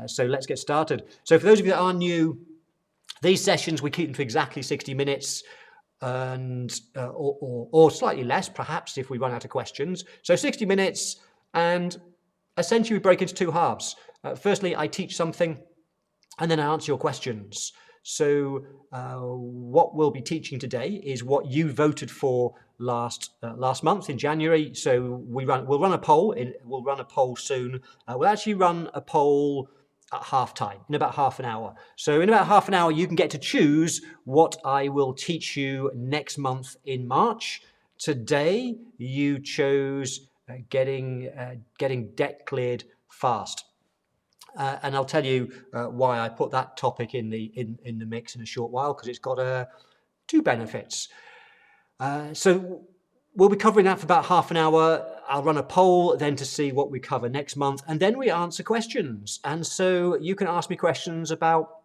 So let's get started. So for those of you that are new, these sessions, we keep them to exactly 60 minutes and or slightly less, perhaps, if we run out of questions. So 60 minutes, and essentially we break into two halves. Firstly, I teach something, and then I answer your questions. So what we'll be teaching today is what you voted for last month in January. So we'll run a poll. We'll run a poll soon. We'll actually run a poll at half time, in about half an hour. So in about half an hour, you can get to choose what I will teach you next month in March. Today, you chose getting debt cleared fast. And I'll tell you why I put that topic in the mix in a short while, because it's got two benefits. So we'll be covering that for about half an hour. I'll run a poll then to see what we cover next month, and then we answer questions. And so you can ask me questions about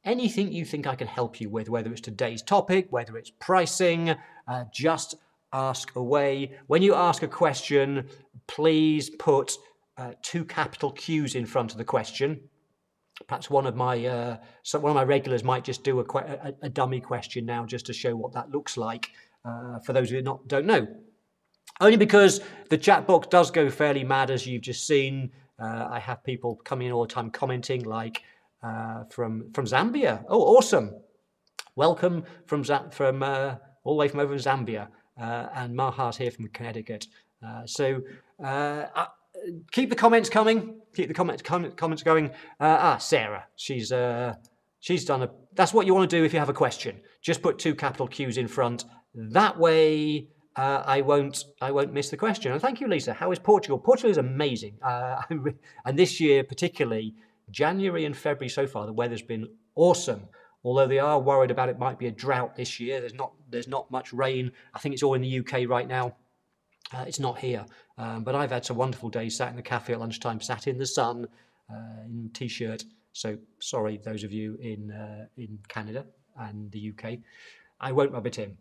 anything you think I can help you with, whether it's today's topic, whether it's pricing, just ask away. When you ask a question, please put two capital Q's in front of the question. Perhaps one of my regulars might just do a dummy question now, just to show what that looks like. For those of you who don't know, only because the chat box does go fairly mad, as you've just seen. I have people coming in all the time commenting, like from Zambia. Oh, awesome! Welcome from all the way from over Zambia, and Maha's here from Connecticut. Keep the comments coming. Keep the comments going. Sarah, she's done that's what you want to do if you have a question. Just put two capital Q's in front. That way, I won't miss the question. And thank you, Lisa. How is Portugal? Portugal is amazing. And this year, particularly January and February so far, the weather's been awesome. Although they are worried about it might be a drought this year. There's not much rain. I think it's all in the UK right now. It's not here, but I've had some wonderful days sat in the cafe at lunchtime, sat in the sun, in t-shirt. So sorry, those of you in Canada and the UK, I won't rub it in.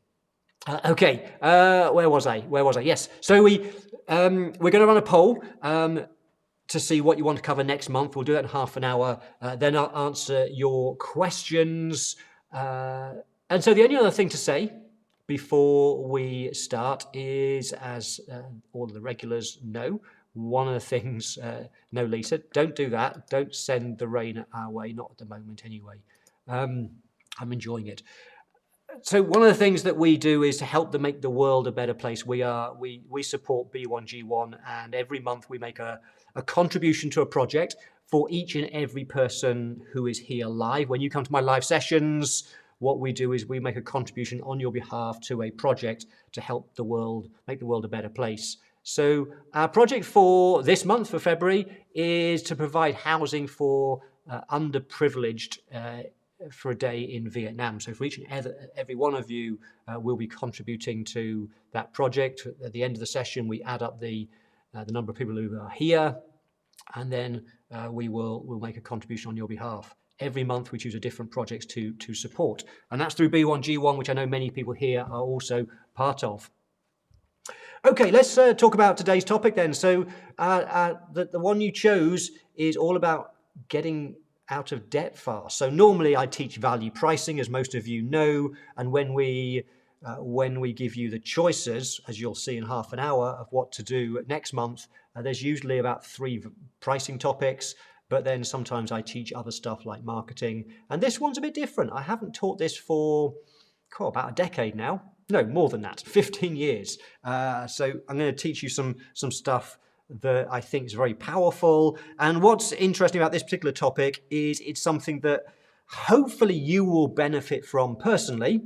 Okay, where was I? Yes. So we're going to run a poll to see what you want to cover next month. We'll do that in half an hour. Then I'll answer your questions. And so the only other thing to say before we start is, as all of the regulars know, one of the things, no, Lisa, don't do that. Don't send the rain our way, not at the moment anyway. I'm enjoying it. So one of the things that we do is to help them make the world a better place. We support B1G1, and every month we make a contribution to a project for each and every person who is here live. When you come to my live sessions, what we do is we make a contribution on your behalf to a project to help the world, make the world a better place. So our project for this month, for February, is to provide housing for underprivileged for a day in Vietnam. So for each and every one of you, will be contributing to that project. At the end of the session, we add up the number of people who are here, and then we'll make a contribution on your behalf. Every month we choose a different project to support, and that's through B1G1, which I know many people here are also part of. Okay, let's talk about today's topic then. So the one you chose is all about getting out of debt fast. So normally I teach value pricing, as most of you know, and when we give you the choices, as you'll see in half an hour, of what to do next month, there's usually about 3 pricing topics. But then sometimes I teach other stuff like marketing. And this one's a bit different. I haven't taught this for about a decade now. No, more than that, 15 years. So I'm going to teach you some stuff that I think is very powerful. And what's interesting about this particular topic is it's something that hopefully you will benefit from personally.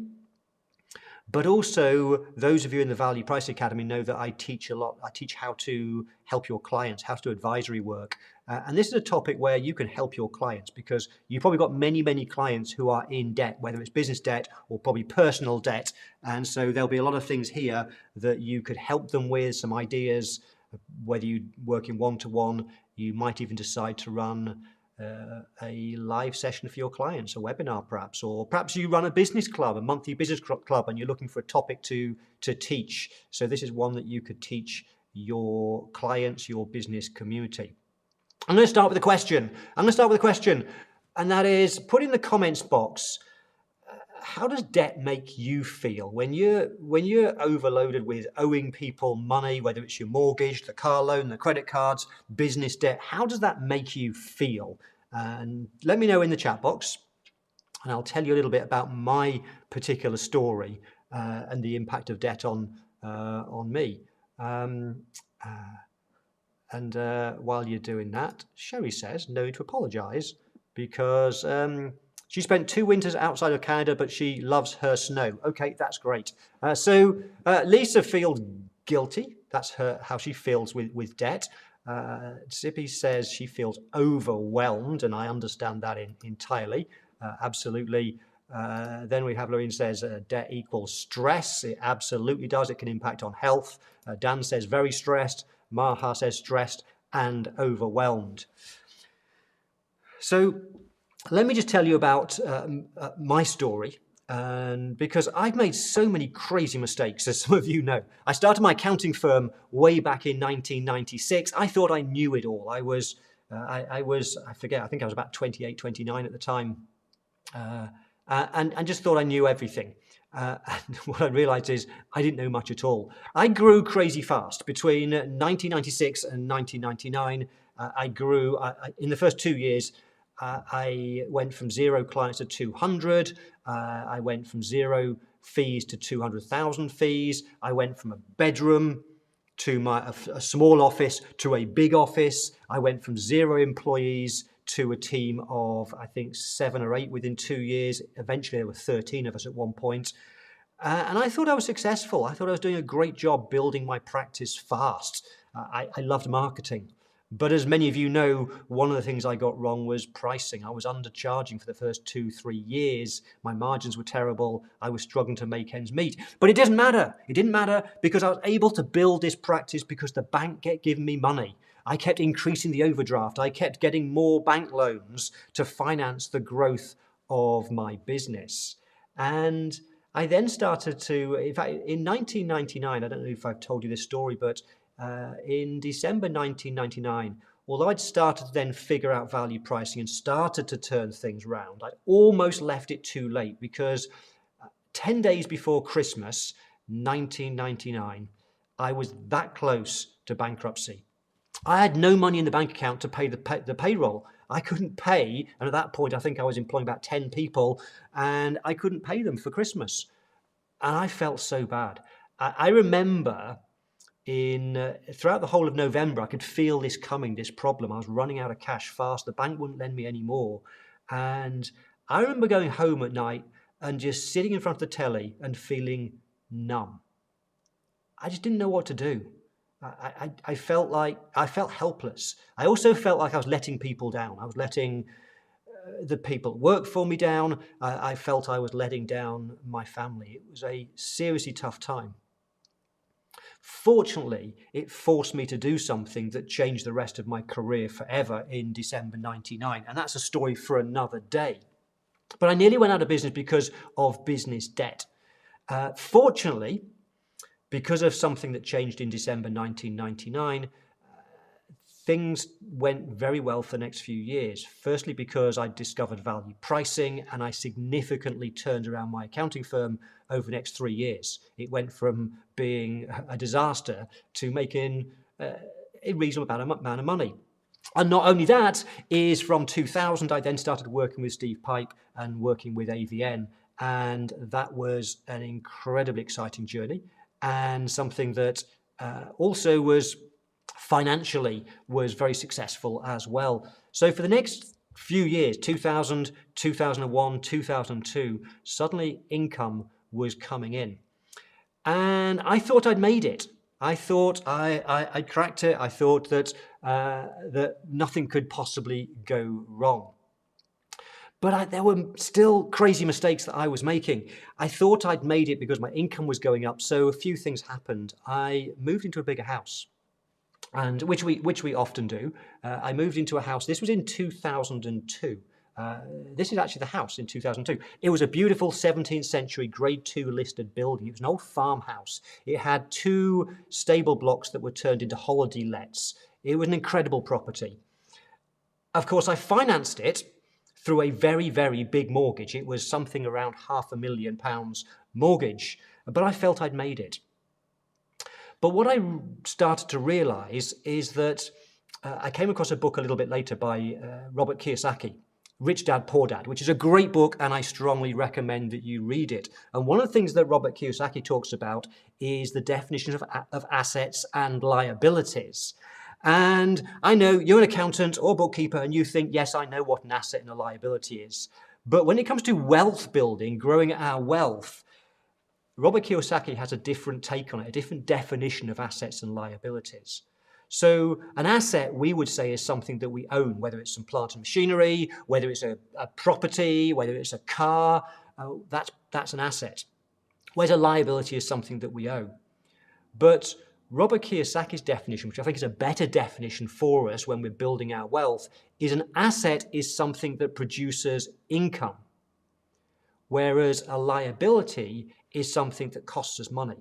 But also, those of you in the Value Price Academy know that I teach a lot. I teach how to help your clients, how to do advisory work. And this is a topic where you can help your clients, because you've probably got many, many clients who are in debt, whether it's business debt or probably personal debt. And so there'll be a lot of things here that you could help them with, some ideas, whether you work in one-to-one. You might even decide to run a live session for your clients, a webinar perhaps, or perhaps you run a business club, a monthly business club, and you're looking for a topic to teach. So this is one that you could teach your clients, your business community. I'm going to start with a question. And that is, put in the comments box, how does debt make you feel when you're overloaded with owing people money, whether it's your mortgage, the car loan, the credit cards, business debt? How does that make you feel? And let me know in the chat box, and I'll tell you a little bit about my particular story and the impact of debt on me. While you're doing that, Sherry says no need to apologise because she spent 2 winters outside of Canada, but she loves her snow. Okay, that's great. So Lisa feels guilty. That's how she feels with debt. Zippy says she feels overwhelmed, and I understand that entirely. Absolutely. Then we have Lorraine says debt equals stress. It absolutely does. It can impact on health. Dan says very stressed. Maha says stressed and overwhelmed. So let me just tell you about my story. And because I've made so many crazy mistakes, as some of you know. I started my accounting firm way back in 1996. I thought I knew it all. I forget, I think I was about 28, 29 at the time. And just thought I knew everything. And what I realized is I didn't know much at all. I grew crazy fast. Between 1996 and 1999, I grew, in the first 2 years, I went from 0 clients to 200. I went from 0 fees to 200,000 fees. I went from a bedroom to a small office to a big office. I went from 0 employees to a team of, I think, 7 or 8 within 2 years. Eventually, there were 13 of us at one point. And I thought I was successful. I thought I was doing a great job building my practice fast. I loved marketing. But as many of you know, one of the things I got wrong was pricing. I was undercharging for the first 2-3 years. My margins were terrible. I was struggling to make ends meet. But it didn't matter. It didn't matter because I was able to build this practice because the bank kept giving me money. I kept increasing the overdraft. I kept getting more bank loans to finance the growth of my business. And I then started to, in fact, in 1999, I don't know if I've told you this story, but in December 1999, although I'd started to then figure out value pricing and started to turn things around, I almost left it too late because 10 days before Christmas, 1999, I was that close to bankruptcy. I had no money in the bank account to pay the payroll. I couldn't pay, and at that point I think I was employing about 10 people, and I couldn't pay them for Christmas. And I felt so bad. I remember throughout the whole of November, I could feel this coming, this problem. I was running out of cash fast. The bank wouldn't lend me any more. And I remember going home at night and just sitting in front of the telly and feeling numb. I just didn't know what to do. I felt helpless. I also felt like I was letting people down. I was letting the people that work for me down. I felt I was letting down my family. It was a seriously tough time. Fortunately, it forced me to do something that changed the rest of my career forever in December 99. And that's a story for another day. But I nearly went out of business because of business debt. Fortunately, because of something that changed in December 1999, things went very well for the next few years. Firstly, because I discovered value pricing and I significantly turned around my accounting firm over the next 3 years. It went from being a disaster to making a reasonable amount of money. And not only that, is from 2000, I then started working with Steve Pipe and working with AVN. And that was an incredibly exciting journey and something that also was financially was very successful as well. So for the next few years, 2000, 2001, 2002, suddenly income was coming in. And I thought I'd made it. I thought I'd cracked it. I thought that nothing could possibly go wrong. But there were still crazy mistakes that I was making. I thought I'd made it because my income was going up, so a few things happened. I moved into a bigger house, and which we often do. I moved into a house. This was in 2002. This is actually the house in 2002. It was a beautiful 17th century grade 2 listed building. It was an old farmhouse. It had 2 stable blocks that were turned into holiday lets. It was an incredible property. Of course, I financed it through a very, very big mortgage. It was something around £500,000 mortgage, but I felt I'd made it. But what I started to realize is that I came across a book a little bit later by Robert Kiyosaki, Rich Dad, Poor Dad, which is a great book, and I strongly recommend that you read it. And one of the things that Robert Kiyosaki talks about is the definition of assets and liabilities. And I know you're an accountant or bookkeeper and you think, yes, I know what an asset and a liability is. But when it comes to wealth building, growing our wealth, Robert Kiyosaki has a different take on it, a different definition of assets and liabilities. So an asset, we would say, is something that we own, whether it's some plant and machinery, whether it's a property, whether it's a car, that's an asset. Whereas a liability is something that we own. But Robert Kiyosaki's definition, which I think is a better definition for us when we're building our wealth, is an asset is something that produces income, whereas a liability is something that costs us money.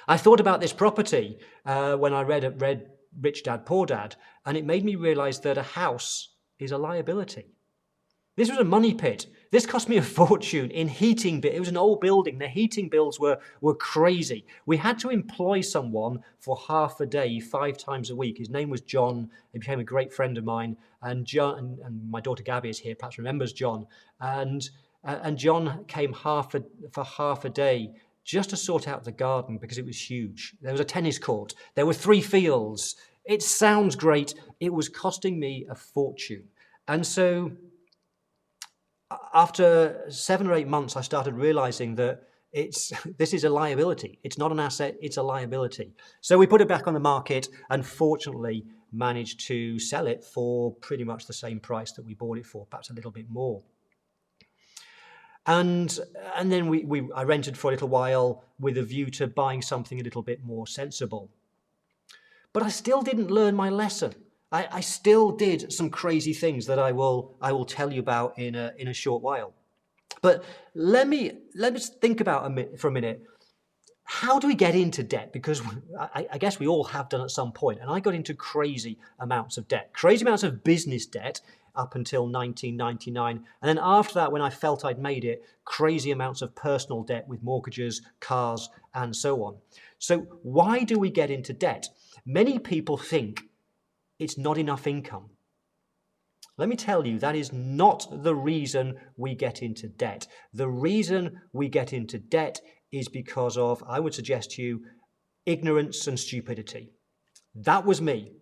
I thought about this property when I read Rich Dad, Poor Dad, and it made me realize that a house is a liability. This was a money pit. This cost me a fortune in heating. It was an old building. The heating bills were crazy. We had to employ someone for half a day, 5 times a week. His name was John. He became a great friend of mine. And John, and my daughter Gabby is here, perhaps remembers John. And John came for half a day just to sort out the garden because it was huge. There was a tennis court. There were 3 fields. It sounds great. It was costing me a fortune. And so after 7 or 8 months, I started realizing that this is a liability. It's not an asset, it's a liability. So we put it back on the market and fortunately managed to sell it for pretty much the same price that we bought it for, perhaps a little bit more. And then I rented for a little while with a view to buying something a little bit more sensible. But I still didn't learn my lesson. I still did some crazy things that I will tell you about in a short while. But let me think about for a minute. How do we get into debt? Because I guess we all have done at some point. And I got into crazy amounts of debt, crazy amounts of business debt up until 1999. And then after that, when I felt I'd made it, crazy amounts of personal debt with mortgages, cars, and so on. So why do we get into debt? Many people think it's not enough income. Let me tell you, that is not the reason we get into debt. The reason we get into debt is because of, I would suggest to you, ignorance and stupidity. That was me,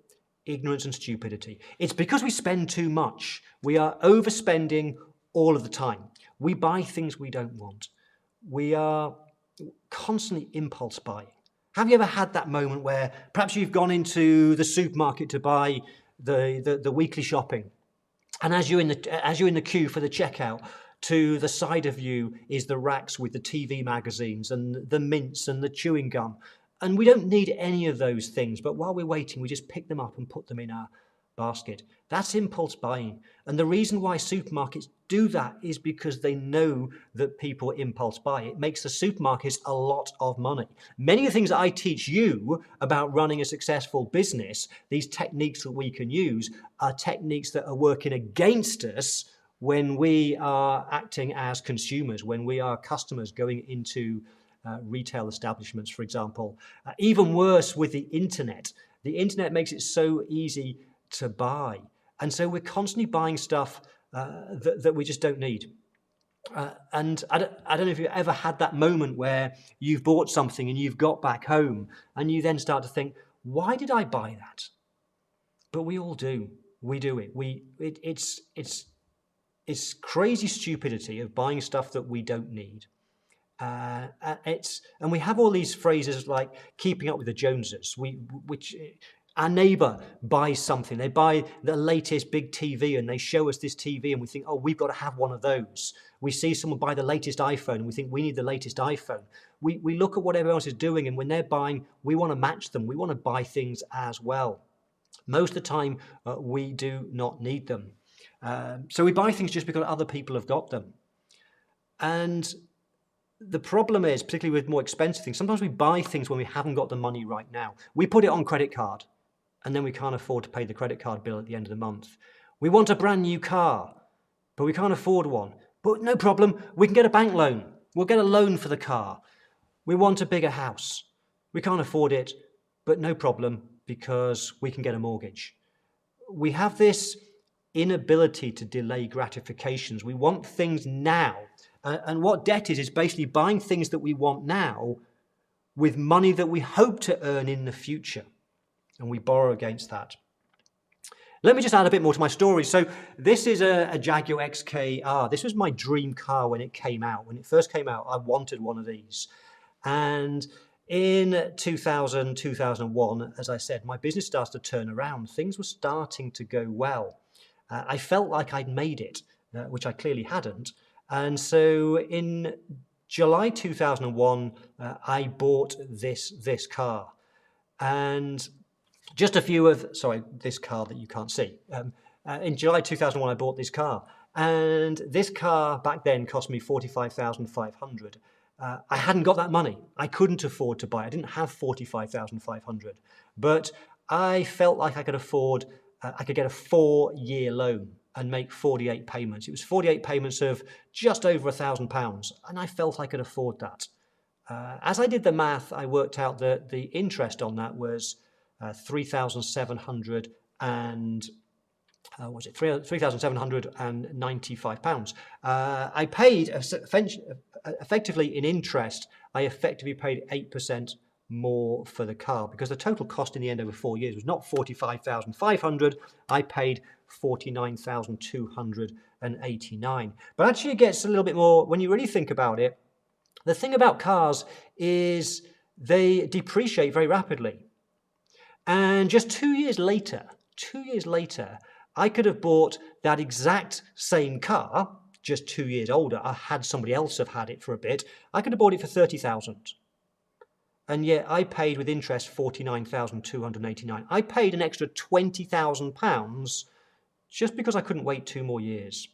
ignorance and stupidity. It's because we spend too much. We are overspending all of the time. We buy things we don't want. We are constantly impulse buying. Have you ever had that moment where perhaps you've gone into the supermarket to buy the weekly shopping, and as you're in the queue for the checkout, to the side of you is the racks with the TV magazines and the mints and the chewing gum, and we don't need any of those things, but while we're waiting, we just pick them up and put them in our basket. That's impulse buying. And the reason why supermarkets do that is because they know that people impulse buy. It makes the supermarkets a lot of money. Many of the things that I teach you about running a successful business, these techniques that we can use, are techniques that are working against us when we are acting as consumers, when we are customers going into retail establishments, for example. Even worse with the internet. The internet makes it so easy to buy. And so we're constantly buying stuff that we just don't need. And I don't know if you've ever had that moment where you've bought something and you've got back home and you then start to think, why did I buy that? But we all do. We do it. It's crazy stupidity of buying stuff that we don't need. And we have all these phrases like keeping up with the Joneses, which our neighbor buys something. They buy the latest big TV and they show us this TV and we think, oh, we've got to have one of those. We see someone buy the latest iPhone and we think we need the latest iPhone. We look at what everyone else is doing, and when they're buying, we want to match them. We want to buy things as well. Most of the time, we do not need them. So we buy things just because other people have got them. And the problem is, particularly with more expensive things, sometimes we buy things when we haven't got the money right now. We put it on credit card, and then we can't afford to pay the credit card bill at the end of the month. We want a brand new car, but we can't afford one. But no problem, we can get a bank loan. We'll get a loan for the car. We want a bigger house. We can't afford it, but no problem, because we can get a mortgage. We have this inability to delay gratifications. We want things now. And what debt is basically buying things that we want now with money that we hope to earn in the future. And we borrow against that. Let me just add a bit more to my story. So this is a Jaguar XKR. This was my dream car when it came out. When it first came out, I wanted one of these. And in 2000, 2001, as I said, my business started to turn around. Things were starting to go well. I felt like I'd made it, which I clearly hadn't. And so in July 2001, I bought this car. And just a few of, this car that you can't see. In July 2001, I bought this car. And this car back then cost me $45,500. I hadn't got that money. I couldn't afford to buy it. I didn't have $45,500. But I felt like I could afford, I could get a 4-year loan and make 48 payments. It was 48 payments of just over £1,000. And I felt I could afford that. As I did the math, I worked out that the interest on that was £3,700 and £3,795. I paid effectively in interest. I effectively paid 8% more for the car, because the total cost in the end over 4 years was not $45,500. I paid $49,289. But actually, it gets a little bit more when you really think about it. The thing about cars is they depreciate very rapidly. And just 2 years later, I could have bought that exact same car, just 2 years older. I had somebody else have had it for a bit. I could have bought it for $30,000. And yet I paid with interest $49,289. I paid an extra £20,000 just because I couldn't wait 2 more years.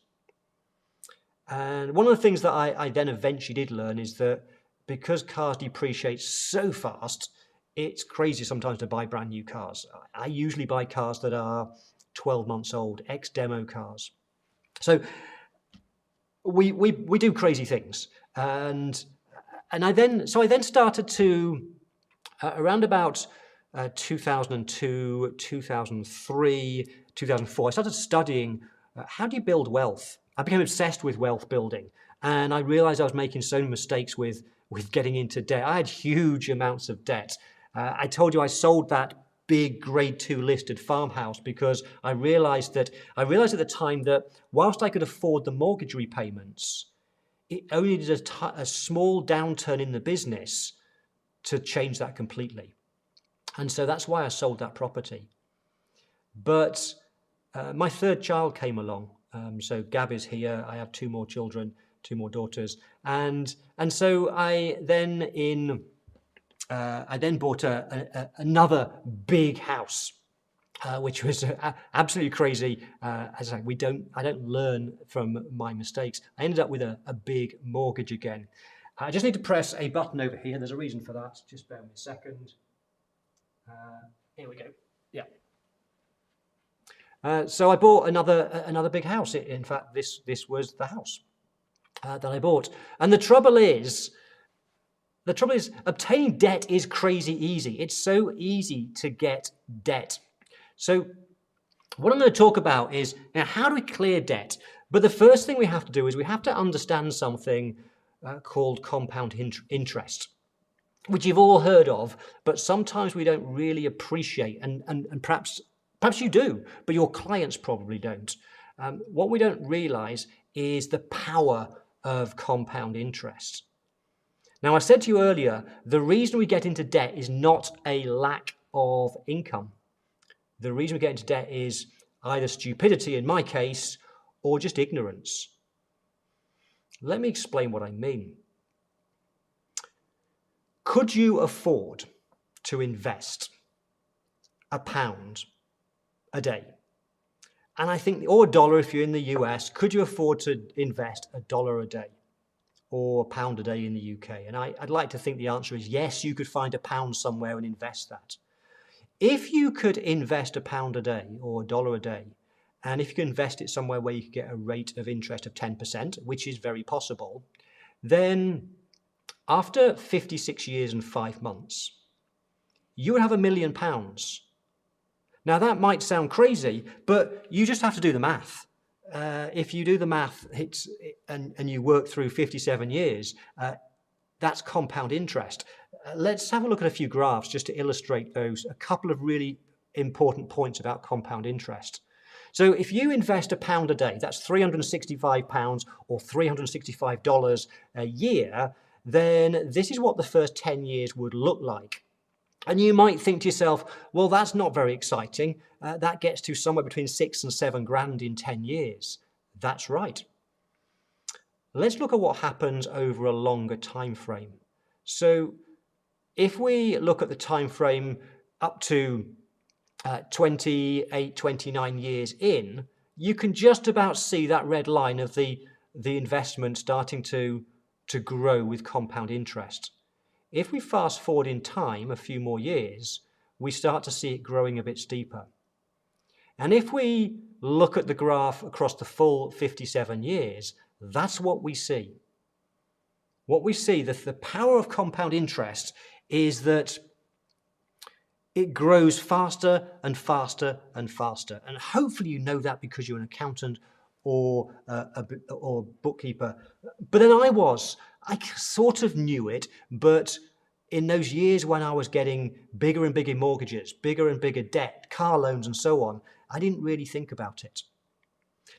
And one of the things that I then eventually did learn is that because cars depreciate so fast, it's crazy sometimes to buy brand new cars. I usually buy cars that are 12 months old, ex-demo cars. So we do crazy things. And I then started to, around about 2002, 2003, 2004, I started studying how do you build wealth. I became obsessed with wealth building. And I realized I was making so many mistakes with getting into debt. I had huge amounts of debt. I told you I sold that big grade 2 listed farmhouse because I realized at the time that whilst I could afford the mortgage repayments, it only needed a small downturn in the business to change that completely. And so that's why I sold that property. But my third child came along. So Gab is here. I have 2 more children, 2 more daughters. And so I then bought another big house, which was absolutely crazy. As I say, I don't learn from my mistakes. I ended up with a big mortgage again. I just need to press a button over here. There's a reason for that. Just bear with me a second. Here we go. Yeah. So I bought another big house. In fact, this was the house that I bought. And the trouble is, obtaining debt is crazy easy. It's so easy to get debt. So what I'm going to talk about is how do we clear debt? But the first thing we have to do is we have to understand something called compound interest, which you've all heard of, but sometimes we don't really appreciate, and perhaps you do, but your clients probably don't. What we don't realize is the power of compound interest. Now, I said to you earlier, the reason we get into debt is not a lack of income. The reason we get into debt is either stupidity, in my case, or just ignorance. Let me explain what I mean. Could you afford to invest £1 a day? And I think, or $1 if you're in the US, could you afford to invest $1 a day? Or £1 a day in the UK? And I'd like to think the answer is yes, you could find £1 somewhere and invest that. If you could invest £1 a day or $1 a day and if you can invest it somewhere where you can get a rate of interest of 10%, which is very possible, then after 56 years and 5 months, you would have £1 million. Now that might sound crazy, but you just have to do the math. If you do the math and you work through 57 years, that's compound interest. Let's have a look at a few graphs just to illustrate those, a couple of really important points about compound interest. So if you invest £1 a day, that's £365 or $365 a year, then this is what the first 10 years would look like. And you might think to yourself, well, that's not very exciting. That gets to somewhere between 6 and 7 grand in 10 years. That's right. Let's look at what happens over a longer time frame. So if we look at the time frame up to 28, 29 years in, you can just about see that red line of the investment starting to grow with compound interest. If we fast forward in time a few more years, we start to see it growing a bit steeper. And if we look at the graph across the full 57 years, that's what we see. What we see, the power of compound interest is that it grows faster and faster and faster. And hopefully you know that because you're an accountant or bookkeeper. But then I sort of knew it, but in those years when I was getting bigger and bigger mortgages, bigger and bigger debt, car loans and so on, I didn't really think about it.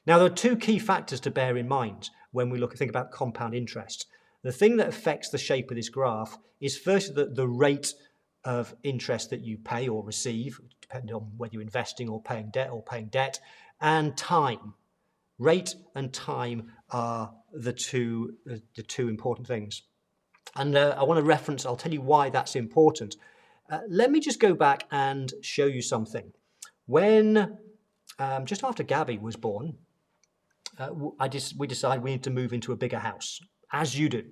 Now, there are two key factors to bear in mind when we think about compound interest. The thing that affects the shape of this graph is first the rate of interest that you pay or receive, depending on whether you're investing or paying debt, and time. Rate and time are the two important things. And I want to reference, I'll tell you why that's important. Let me just go back and show you something. When, just after Gabby was born, we decided we need to move into a bigger house, as you do.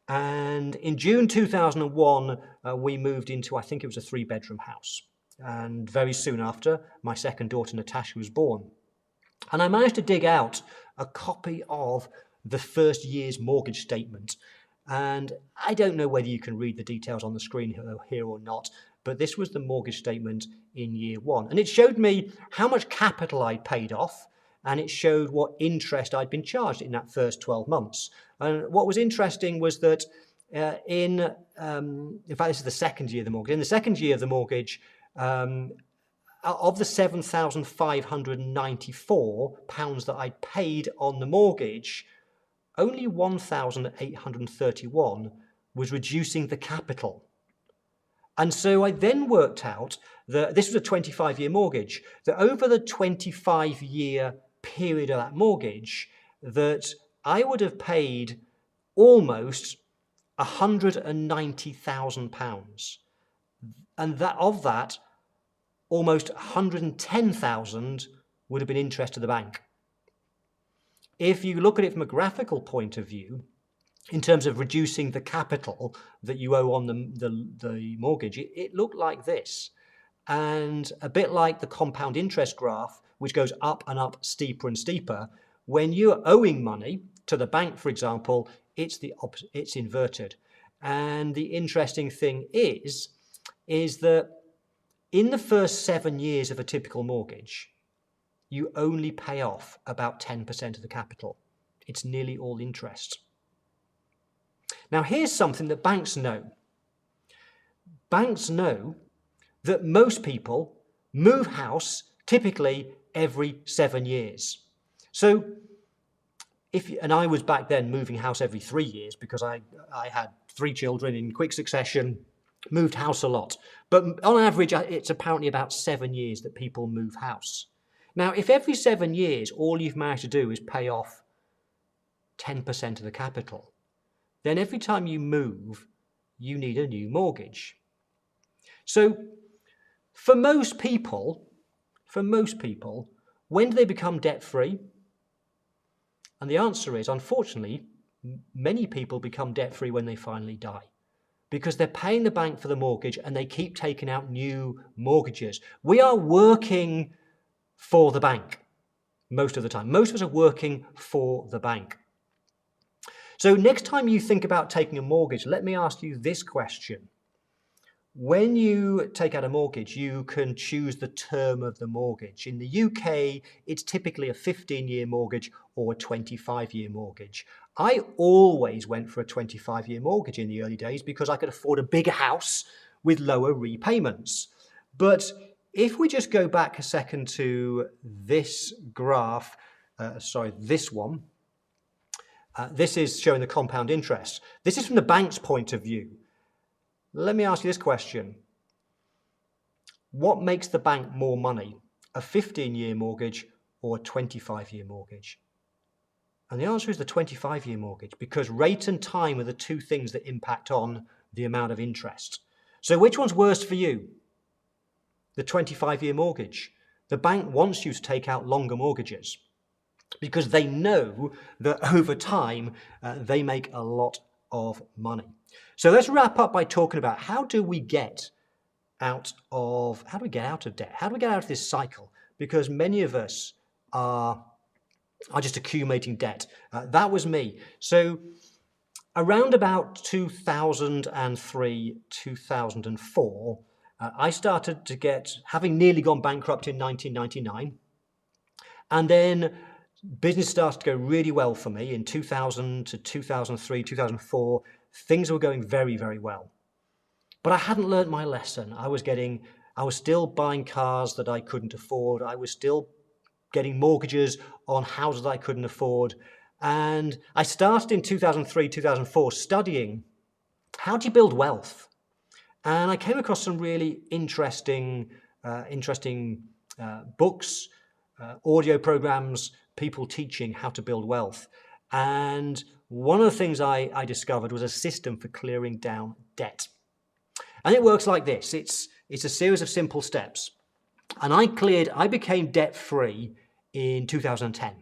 And in June 2001, we moved into, I think it was a 3-bedroom house. And very soon after, my second daughter, Natasha, was born. And I managed to dig out a copy of the first year's mortgage statement. And I don't know whether you can read the details on the screen here or not, but this was the mortgage statement in year 1. And it showed me how much capital I'd paid off, and it showed what interest I'd been charged in that first 12 months. And what was interesting was that in fact, this is the second year of the mortgage. In the second year of the mortgage, of the £7,594 that I'd paid on the mortgage, only £1,831 was reducing the capital. And so I then worked out that this was a 25-year mortgage, that over the 25-year period of that mortgage, that I would have paid almost £190,000. And that of that, almost £110,000 would have been interest to the bank. If you look at it from a graphical point of view, in terms of reducing the capital that you owe on the mortgage, it looked like this. And a bit like the compound interest graph, which goes up and up, steeper and steeper, when you're owing money to the bank, for example, it's inverted. And the interesting thing is that in the first 7 years of a typical mortgage, you only pay off about 10% of the capital. It's nearly all interest. Now, here's something that banks know. Banks know that most people move house typically every 7 years. So, and I was back then moving house every 3 years because I had 3 children in quick succession, moved house a lot. But on average, it's apparently about 7 years that people move house. Now, if every 7 years all you've managed to do is pay off 10% of the capital, then every time you move, you need a new mortgage. So for most people, when do they become debt-free? And the answer is, unfortunately, many people become debt-free when they finally die, because they're paying the bank for the mortgage and they keep taking out new mortgages. We are working for the bank. most of the time. Most of us are working for the bank. So next time you think about taking a mortgage, let me ask you this question. When you take out a mortgage, you can choose the term of the mortgage. In the UK, it's typically a 15-year mortgage or a 25-year mortgage. I always went for a 25-year mortgage in the early days because I could afford a bigger house with lower repayments. But if we just go back a second to this graph, this one, this is showing the compound interest. This is from the bank's point of view. Let me ask you this question. What makes the bank more money, a 15-year mortgage or a 25-year mortgage? And the answer is the 25-year mortgage, because rate and time are the two things that impact on the amount of interest. So which one's worse for you? The 25-year mortgage. The bank wants you to take out longer mortgages because they know that over time they make a lot of money. So let's wrap up by talking about how do we get out of debt? How do we get out of this cycle? Because many of us are just accumulating debt. That was me. So around about 2003, 2004, I started to having nearly gone bankrupt in 1999, and then business started to go really well for me in 2000 to 2003, 2004. Things were going very, very well. But I hadn't learned my lesson. I was still buying cars that I couldn't afford. I was still getting mortgages on houses that I couldn't afford. And I started in 2003, 2004 studying how do you build wealth? And I came across some really interesting books, audio programs, people teaching how to build wealth. And one of the things I discovered was a system for clearing down debt. And it works like this. It's a series of simple steps. And I became debt-free in 2010.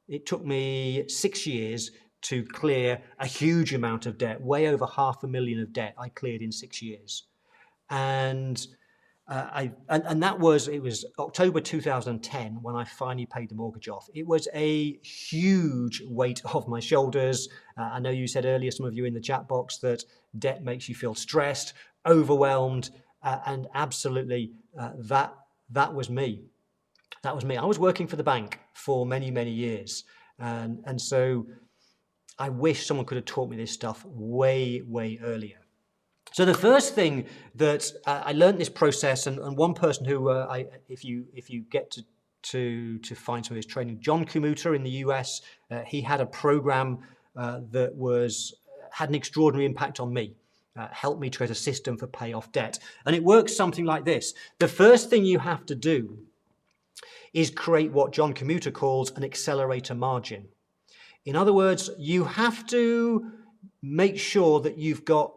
It took me 6 years to clear a huge amount of debt, way over $500,000 of debt I cleared in 6 years. And it was October 2010 when I finally paid the mortgage off. It was a huge weight off my shoulders. I know you said earlier, some of you in the chat box, that debt makes you feel stressed, overwhelmed, and absolutely that was me. That was me. I was working for the bank for many, many years. And so I wish someone could have taught me this stuff way, way earlier. So the first thing that I learned this process, and one person who, if you get to find some of his training, John Kumuta in the US, he had a program that had an extraordinary impact on me, helped me to create a system for pay off debt. And it works something like this. The first thing you have to do is create what John Kumuta calls an accelerator margin. In other words, you have to make sure that you've got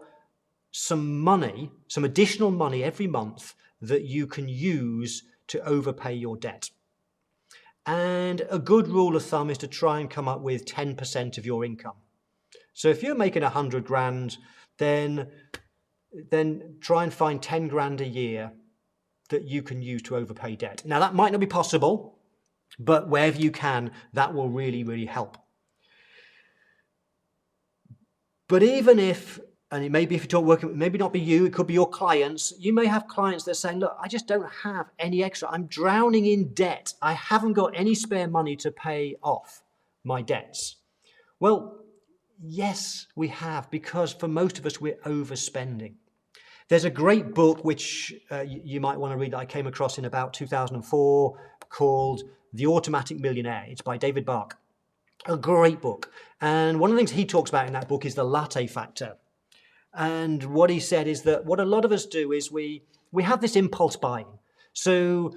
some money, some additional money every month that you can use to overpay your debt. And a good rule of thumb is to try and come up with 10% of your income. So if you're making 100 grand, then try and find 10 grand a year that you can use to overpay debt. Now that might not be possible, but wherever you can, that will really, really help. But even if, and it may be if you talk working, maybe not be you, it could be your clients. You may have clients that are saying, look, I just don't have any extra. I'm drowning in debt. I haven't got any spare money to pay off my debts. Well, yes, we have, because for most of us, we're overspending. There's a great book which you might want to read that I came across in about 2004 called The Automatic Millionaire. It's by David Bark. A great book. And one of the things he talks about in that book is the Latte Factor. And what he said is that what a lot of us do is we have this impulse buying. So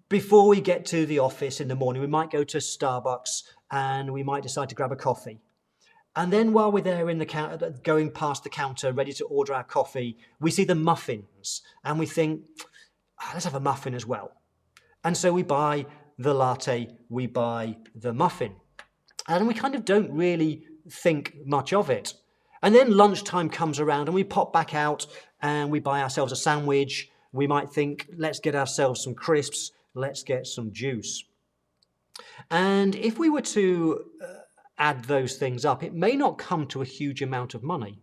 before we get to the office in the morning, we might go to Starbucks and we might decide to grab a coffee. And then while we're there in the counter, going past the counter, ready to order our coffee, we see the muffins and we think, let's have a muffin as well. And so we buy the latte, we buy the muffin. And we kind of don't really think much of it. And then lunchtime comes around and we pop back out and we buy ourselves a sandwich. We might think, let's get ourselves some crisps, let's get some juice. And if we were to add those things up, it may not come to a huge amount of money,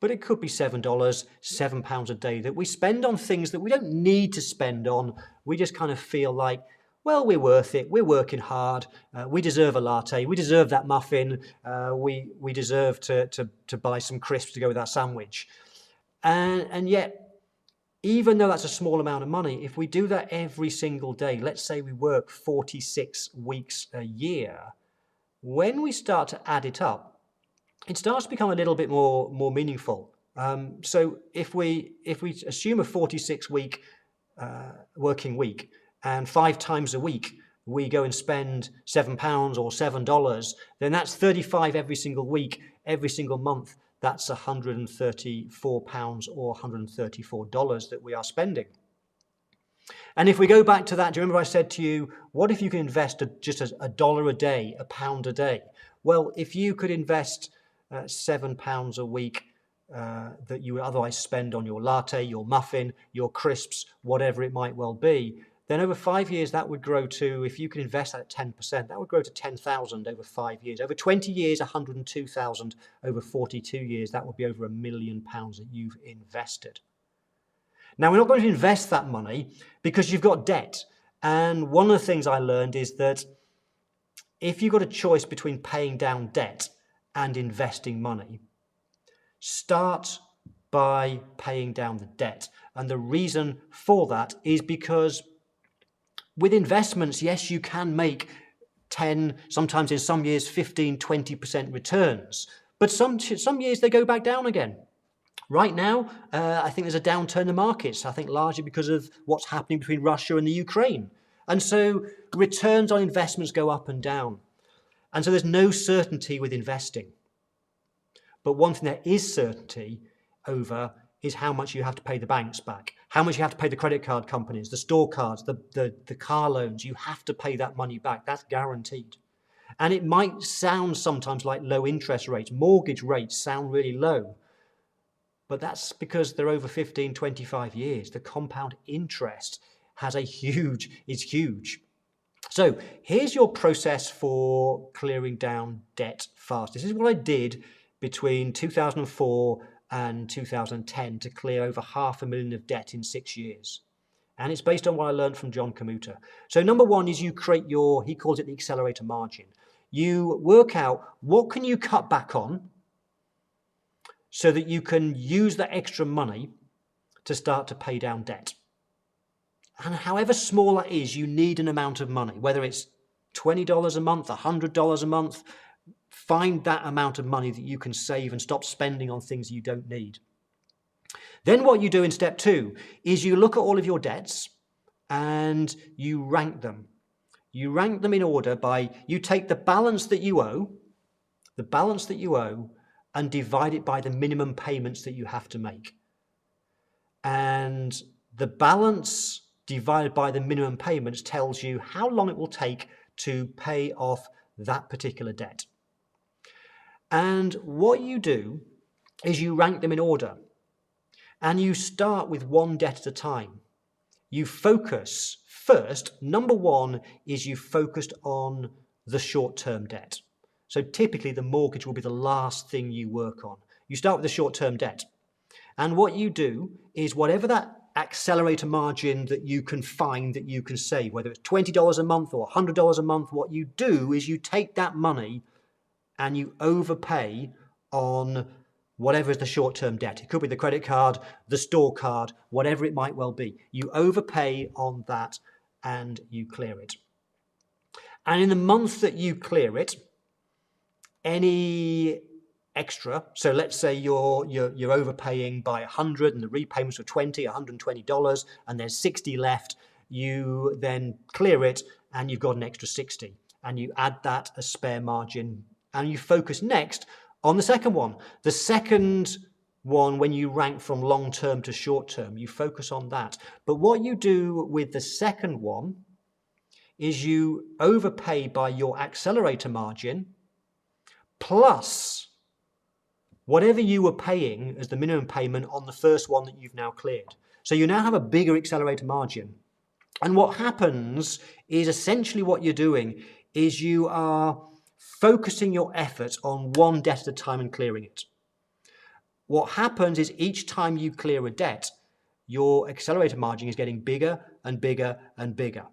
but it could be $7, £7 a day that we spend on things that we don't need to spend on. We just kind of feel like, well, we're worth it. We're working hard. We deserve a latte. We deserve that muffin. We deserve to buy some crisps to go with that sandwich. And yet, even though that's a small amount of money, if we do that every single day, let's say we work 46 weeks a year, when we start to add it up, it starts to become a little bit more meaningful. So if we assume a 46-week working week, and 5 times a week we go and spend £7 or $7, then that's 35 every single week, every single month. That's £134 or $134 that we are spending. And if we go back to that, do you remember I said to you, what if you can invest just a dollar a day, £1 a day? Well, if you could invest £7 a week that you would otherwise spend on your latte, your muffin, your crisps, whatever it might well be, then over 5 years that would grow to, if you could invest that at 10%, that would grow to 10,000 over 5 years. Over 20 years, 102,000. Over 42 years, that would be over £1 million that you've invested. Now, we're not going to invest that money because you've got debt. And one of the things I learned is that if you've got a choice between paying down debt and investing money, start by paying down the debt. And the reason for that is because with investments, yes, you can make 10, sometimes in some years 15, 20% returns. But some years they go back down again. Right now, I think there's a downturn in the markets, I think largely because of what's happening between Russia and the Ukraine. And so returns on investments go up and down. And so there's no certainty with investing. But one thing there is certainty over is how much you have to pay the banks back, how much you have to pay the credit card companies, the store cards, the car loans. You have to pay that money back. That's guaranteed. And it might sound sometimes like low interest rates. Mortgage rates sound really low. But that's because they're over 15, 25 years. The compound interest is huge. So here's your process for clearing down debt fast. This is what I did between 2004 and 2010 to clear over $500,000 of debt in 6 years. And it's based on what I learned from John Kamuta. So number one is you create he calls it the accelerator margin. You work out what can you cut back on so that you can use that extra money to start to pay down debt. And however small that is, you need an amount of money, whether it's $20 a month, $100 a month. Find that amount of money that you can save and stop spending on things you don't need. Then what you do in step 2 is you look at all of your debts and you rank them. You rank them in order by, you take the balance that you owe, and divide it by the minimum payments that you have to make. And the balance divided by the minimum payments tells you how long it will take to pay off that particular debt. And what you do is you rank them in order. And you start with one debt at a time. You focus first, number one is you focused on the short-term debt. So typically the mortgage will be the last thing you work on. You start with the short-term debt. And what you do is whatever that accelerator margin that you can find that you can save, whether it's $20 a month or $100 a month, what you do is you take that money and you overpay on whatever is the short-term debt. It could be the credit card, the store card, whatever it might well be. You overpay on that and you clear it. And in the month that you clear it, any extra, so let's say you're overpaying by 100 and the repayments are $120, and there's 60 left, you then clear it and you've got an extra 60 and you add that as spare margin and you focus next on the second one. The second one, when you rank from long term to short term, you focus on that. But what you do with the second one is you overpay by your accelerator margin plus whatever you were paying as the minimum payment on the first one that you've now cleared. So you now have a bigger accelerator margin. And what happens is essentially what you're doing is you are focusing your efforts on one debt at a time and clearing it. What happens is each time you clear a debt, your accelerated margin is getting bigger and bigger and bigger.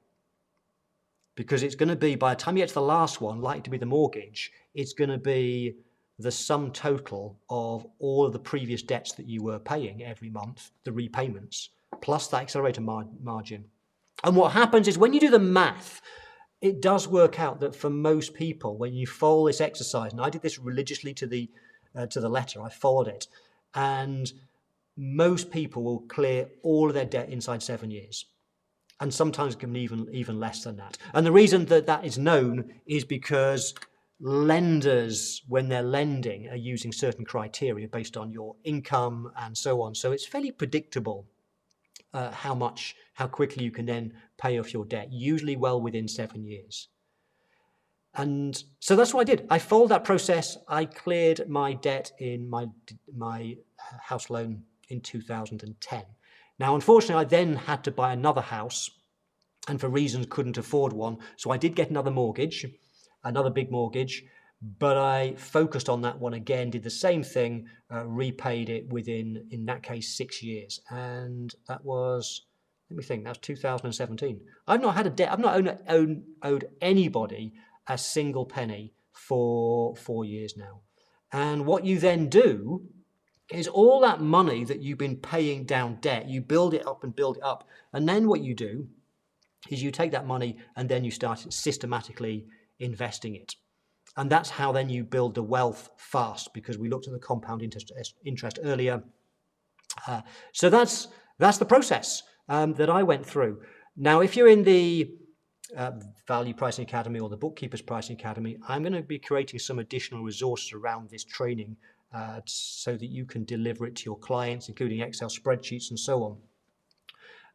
Because it's going to be, by the time you get to the last one, likely to be the mortgage, it's going to be the sum total of all of the previous debts that you were paying every month, the repayments, plus that accelerated margin. And what happens is when you do the math, it does work out that for most people, when you follow this exercise, and I did this religiously to the letter, I followed it, and most people will clear all of their debt inside 7 years. And sometimes it can be even less than that. And the reason that that is known is because lenders, when they're lending, are using certain criteria based on your income and so on. So it's fairly predictable how quickly you can then pay off your debt, usually well within 7 years. And so that's what I did. I followed that process. I cleared my debt in my house loan in 2010. Now, unfortunately, I then had to buy another house and for reasons couldn't afford one. So I did get another mortgage, another big mortgage, but I focused on that one again, did the same thing, repaid it within, in that case, 6 years. And that was, let me think, that was 2017. I've not had a debt, I've not owed anybody a single penny for 4 years now. And what you then do is all that money that you've been paying down debt, you build it up and build it up. And then what you do is you take that money and then you start systematically investing it. And that's how then you build the wealth fast, because we looked at the compound interest earlier. So that's the process that I went through. Now, if you're in the Value Pricing Academy or the Bookkeepers Pricing Academy, I'm going to be creating some additional resources around this training so that you can deliver it to your clients, including Excel spreadsheets and so on.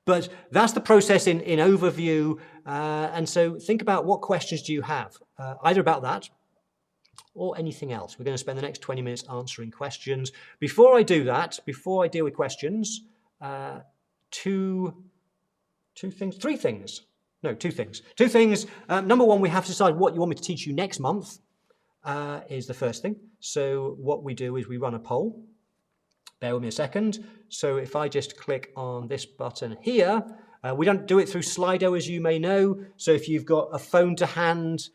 But that's the process in overview. And so think about what questions do you have, either about that or anything else. We're going to spend the next 20 minutes answering questions. Before I do that, before I deal with questions, two things. Number one, we have to decide what you want me to teach you next month, is the first thing. So what we do is we run a poll. Bear with me a second. So if I just click on this button here, we don't do it through Slido, as you may know. So if you've got a phone to hand,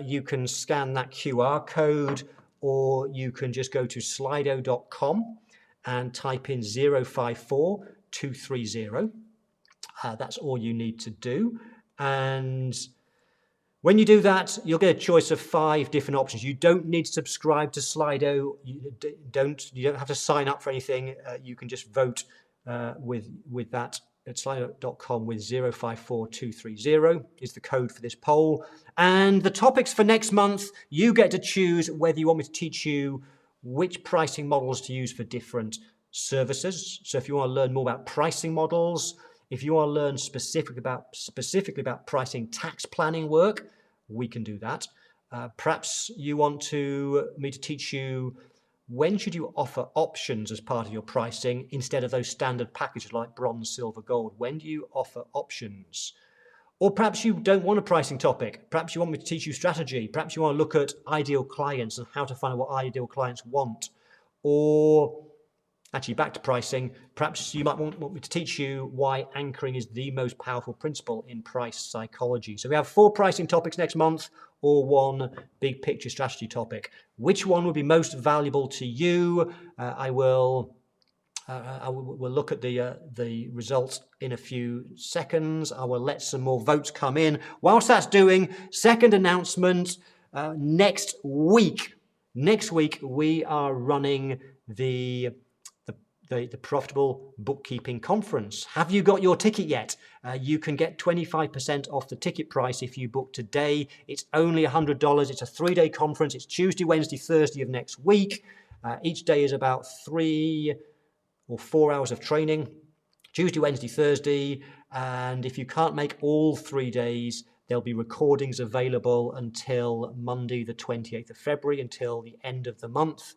you can scan that QR code, or you can just go to slido.com and type in 054230. That's all you need to do. And when you do that, you'll get a choice of 5 different options. You don't need to subscribe to Slido. You don't have to sign up for anything. You can just vote with that at slido.com with 054230 is the code for this poll. And the topics for next month, you get to choose whether you want me to teach you which pricing models to use for different services. So if you want to learn more about pricing models, if you want to learn specifically about pricing tax planning work, we can do that. Perhaps you want me to teach you when should you offer options as part of your pricing instead of those standard packages like bronze, silver, gold. When do you offer options? Or perhaps you don't want a pricing topic. Perhaps you want me to teach you strategy. Perhaps you want to look at ideal clients and how to find out what ideal clients want. Or actually, back to pricing, perhaps you might want me to teach you why anchoring is the most powerful principle in price psychology. So we have 4 pricing topics next month, or 1 big picture strategy topic. Which one would be most valuable to you? I will look at the results in a few seconds. I will let some more votes come in. Whilst that's doing, second announcement, next week we are running the Profitable Bookkeeping Conference. Have you got your ticket yet? You can get 25% off the ticket price if you book today. It's only $100. It's a 3-day conference. It's Tuesday, Wednesday, Thursday of next week. Each day is about 3 or 4 hours of training. Tuesday, Wednesday, Thursday. And if you can't make all 3 days, there'll be recordings available until Monday, the 28th of February, until the end of the month.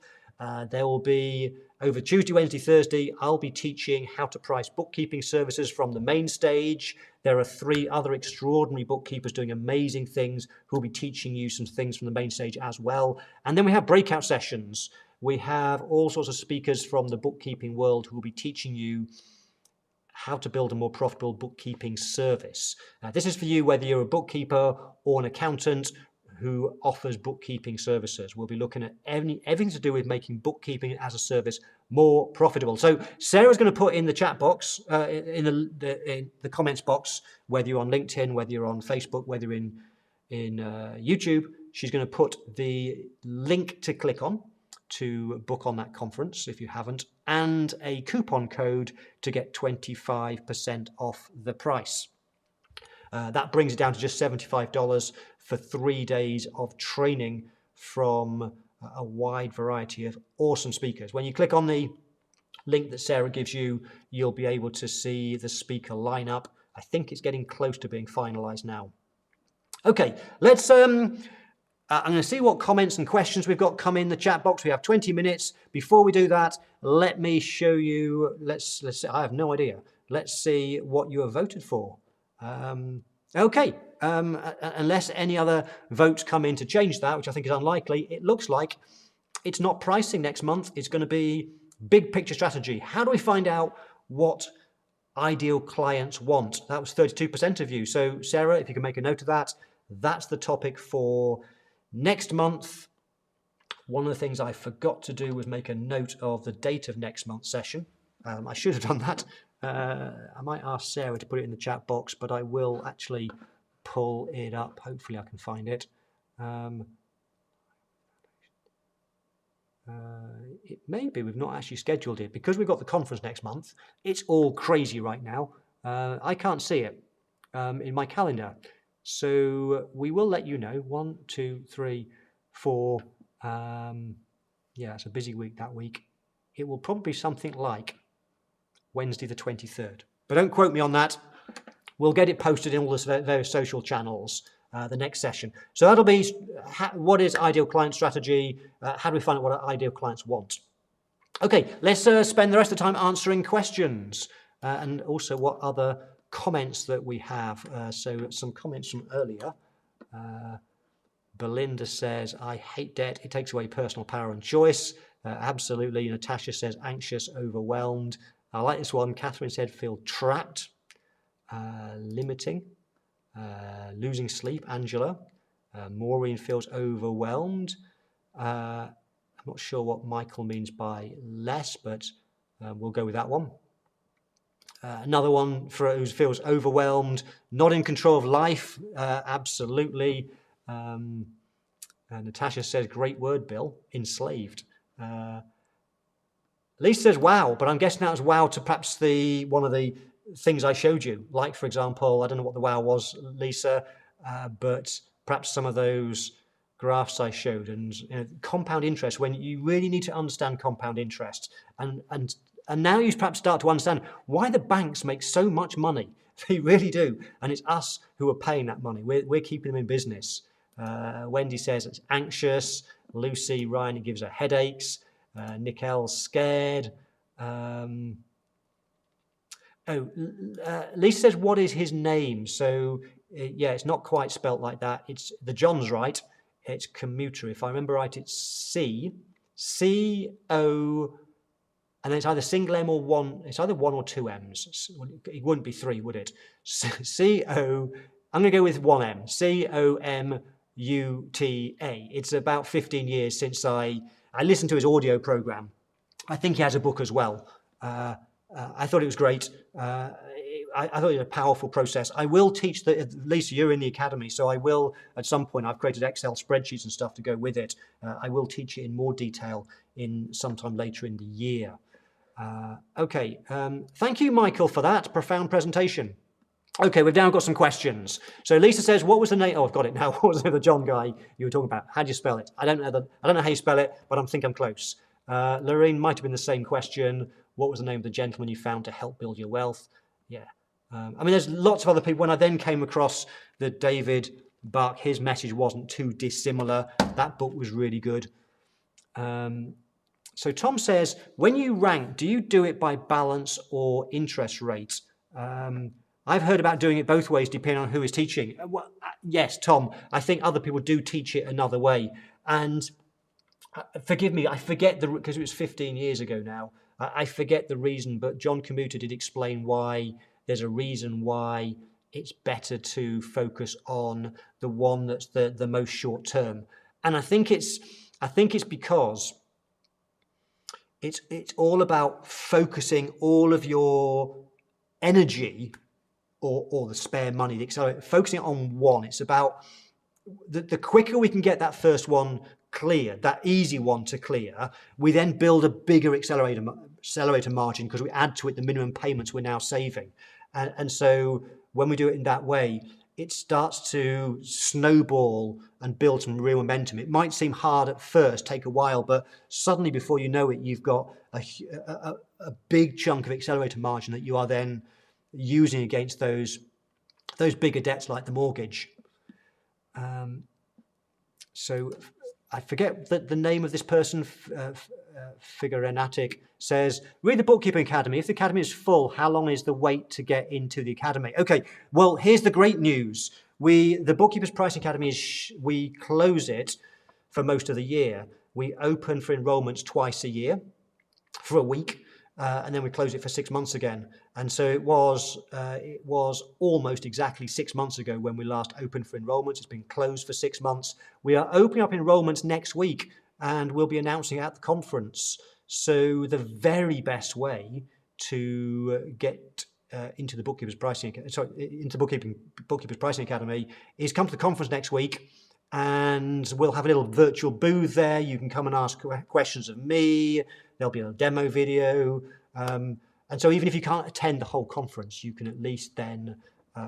There will be, over Tuesday, Wednesday, Thursday, I'll be teaching how to price bookkeeping services from the main stage. There are 3 other extraordinary bookkeepers doing amazing things who will be teaching you some things from the main stage as well. And then we have breakout sessions. We have all sorts of speakers from the bookkeeping world who will be teaching you how to build a more profitable bookkeeping service. This is for you whether you're a bookkeeper or an accountant who offers bookkeeping services. We'll be looking at everything to do with making bookkeeping as a service more profitable. So Sarah's going to put in the chat box, in the comments box, whether you're on LinkedIn, whether you're on Facebook, whether you're in YouTube, she's going to put the link to click on to book on that conference if you haven't, and a coupon code to get 25% off the price. That brings it down to just $75 for 3 days of training from a wide variety of awesome speakers. When you click on the link that Sarah gives you, you'll be able to see the speaker lineup. I think it's getting close to being finalized now. Okay, let's I'm going to see what comments and questions we've got come in the chat box. We have 20 minutes. Before we do that, let me show you, let's see, I have no idea. Let's see what you have voted for. Okay, unless any other votes come in to change that, which I think is unlikely, it looks like it's not pricing next month. It's going to be big picture strategy. How do we find out what ideal clients want? That was 32% of you. So Sarah, if you can make a note of that, that's the topic for next month. One of the things I forgot to do was make a note of the date of next month's session. I should have done that. I might ask Sarah to put it in the chat box, but I will actually pull it up. Hopefully I can find it. It may be we've not actually scheduled it because we've got the conference next month. It's all crazy right now. I can't see it in my calendar. So we will let you know. 1, 2, 3, 4. Yeah, it's a busy week that week. It will probably be something like Wednesday the 23rd. But don't quote me on that. We'll get it posted in all the various social channels, the next session. So that'll be what is ideal client strategy? How do we find out what our ideal clients want? Okay, let's spend the rest of the time answering questions and also what other comments that we have. So some comments from earlier. Belinda says, I hate debt. It takes away personal power and choice. Absolutely. Natasha says, anxious, overwhelmed. I like this one. Catherine said, feel trapped, limiting, losing sleep. Angela. Maureen feels overwhelmed. I'm not sure what Michael means by less, but we'll go with that one. Another one for who feels overwhelmed, not in control of life. Absolutely. Natasha says, great word, Bill. Enslaved. Lisa says, wow, but I'm guessing that was wow to perhaps one of the things I showed you. Like, for example, I don't know what the wow was, Lisa, but perhaps some of those graphs I showed. And compound interest, when you really need to understand compound interest. And now you perhaps start to understand why the banks make so much money. They really do. And it's us who are paying that money. We're keeping them in business. Wendy says it's anxious. Lucy, Ryan, it gives her headaches. Nickel's scared. Lisa says, what is his name? So, yeah, it's not quite spelt like that. It's the John's right. It's commuter. If I remember right, it's C-O, and then it's either single M or one. It's either 1 or 2 M's. It wouldn't be 3, would it? C-O, I'm going to go with 1 M. C-O-M-U-T-A. It's about 15 years since I listened to his audio program. I think he has a book as well. I thought it was great. I thought it was a powerful process. I will teach Lisa, you're in the academy, so I will, at some point, I've created Excel spreadsheets and stuff to go with it. I will teach it in more detail sometime later in the year. Okay, thank you, Michael, for that profound presentation. Okay, we've now got some questions. So Lisa says, what was the name? Oh, I've got it now. What was the name of the John guy you were talking about? How do you spell it? I don't know how you spell it, but I think I'm close. Lorraine might have been the same question. What was the name of the gentleman you found to help build your wealth? Yeah. I mean, there's lots of other people. When I then came across the David Buck, his message wasn't too dissimilar. That book was really good. So Tom says, when you rank, do you do it by balance or interest rate? I've heard about doing it both ways, depending on who is teaching. Yes, Tom, I think other people do teach it another way. And forgive me, I forget because it was 15 years ago now. I forget the reason, but John Commuter did explain why there's a reason why it's better to focus on the one that's the most short term. And I think it's because it's all about focusing all of your energy or the spare money, focusing on one. It's about the quicker we can get that first one clear, that easy one to clear, we then build a bigger accelerator margin because we add to it the minimum payments we're now saving. And so when we do it in that way, it starts to snowball and build some real momentum. It might seem hard at first, take a while, but suddenly before you know it, you've got a big chunk of accelerator margin that you are then using against those bigger debts like the mortgage. So I forget the name of this person, Figurenatic, says, read the Bookkeeping Academy. If the Academy is full, how long is the wait to get into the Academy? Okay, well, here's the great news. The Bookkeepers Pricing Academy, we close it for most of the year. We open for enrollments twice a year for a week. And then we close it for 6 months again. And so it was almost exactly 6 months ago when we last opened for enrollments. It's been closed for 6 months. We are opening up enrollments next week, and we'll be announcing it at the conference. So the very best way to get into the Bookkeepers Pricing Academy is come to the conference next week. And we'll have a little virtual booth there. You can come and ask questions of me. There'll be a demo video. And so even if you can't attend the whole conference, you can at least then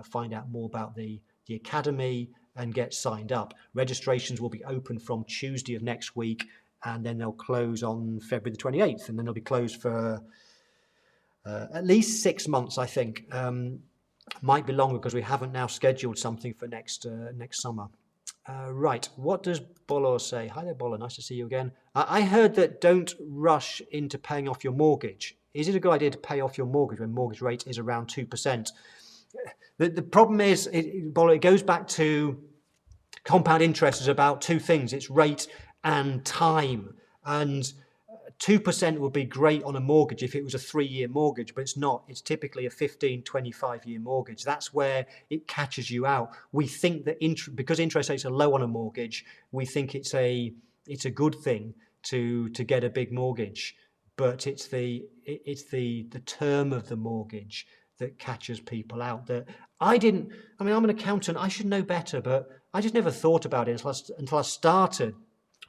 find out more about the Academy and get signed up. Registrations will be open from Tuesday of next week, and then they'll close on February the 28th. And then they'll be closed for at least 6 months, I think. Might be longer because we haven't now scheduled something for next summer. Right, what does Bolo say? Hi there, Bolo, nice to see you again. I heard that don't rush into paying off your mortgage. Is it a good idea to pay off your mortgage when mortgage rate is around 2%? The problem is, Bolo, it goes back to compound interest is about two things. It's rate and time. And 2% would be great on a mortgage if it was a 3-year mortgage, but it's not. It's typically a 15, 25-year mortgage. That's where it catches you out. We think that because interest rates are low on a mortgage, we think it's a good thing to get a big mortgage, but it's the term of the mortgage that catches people out. I'm an accountant. I should know better, but I just never thought about it until I started.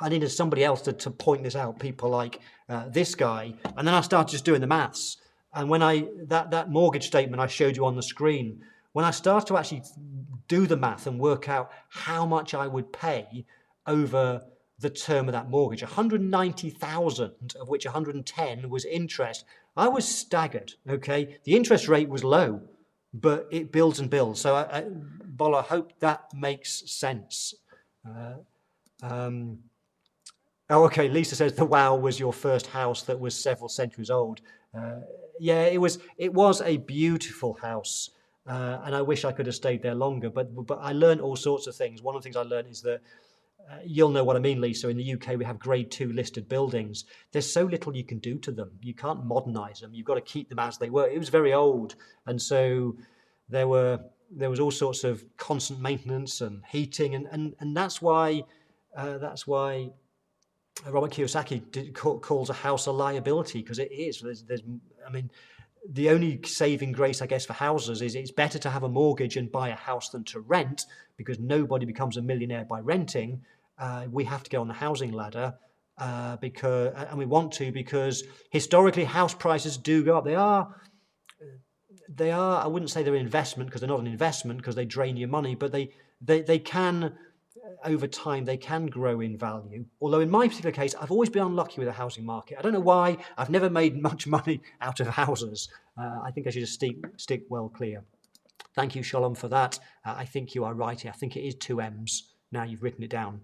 I needed somebody else to point this out, people like this guy. And then I started just doing the maths. And when that mortgage statement I showed you on the screen, when I started to actually do the math and work out how much I would pay over the term of that mortgage, 190,000 of which 110 was interest, I was staggered, okay? The interest rate was low, but it builds and builds. So, Bola, I hope that makes sense. Oh, okay. Lisa says the wow was your first house that was several centuries old. Yeah, it was a beautiful house, and I wish I could have stayed there longer. But I learned all sorts of things. One of the things I learned is that you'll know what I mean, Lisa. In the UK, we have Grade 2 listed buildings. There's so little you can do to them. You can't modernise them. You've got to keep them as they were. It was very old, and so there was all sorts of constant maintenance and heating, and that's why. Robert Kiyosaki calls a house a liability, because it is. The only saving grace, I guess, for houses is it's better to have a mortgage and buy a house than to rent, because nobody becomes a millionaire by renting. We have to go on the housing ladder and we want to, because historically house prices do go up. They are. I wouldn't say they're an investment, because they're not an investment, because they drain your money, but they can. Over time, they can grow in value. Although in my particular case, I've always been unlucky with the housing market. I don't know why. I've never made much money out of houses. I think I should just stick well clear. Thank you, Shalom, for that. I think you are right here. I think it is 2 M's. Now you've written it down.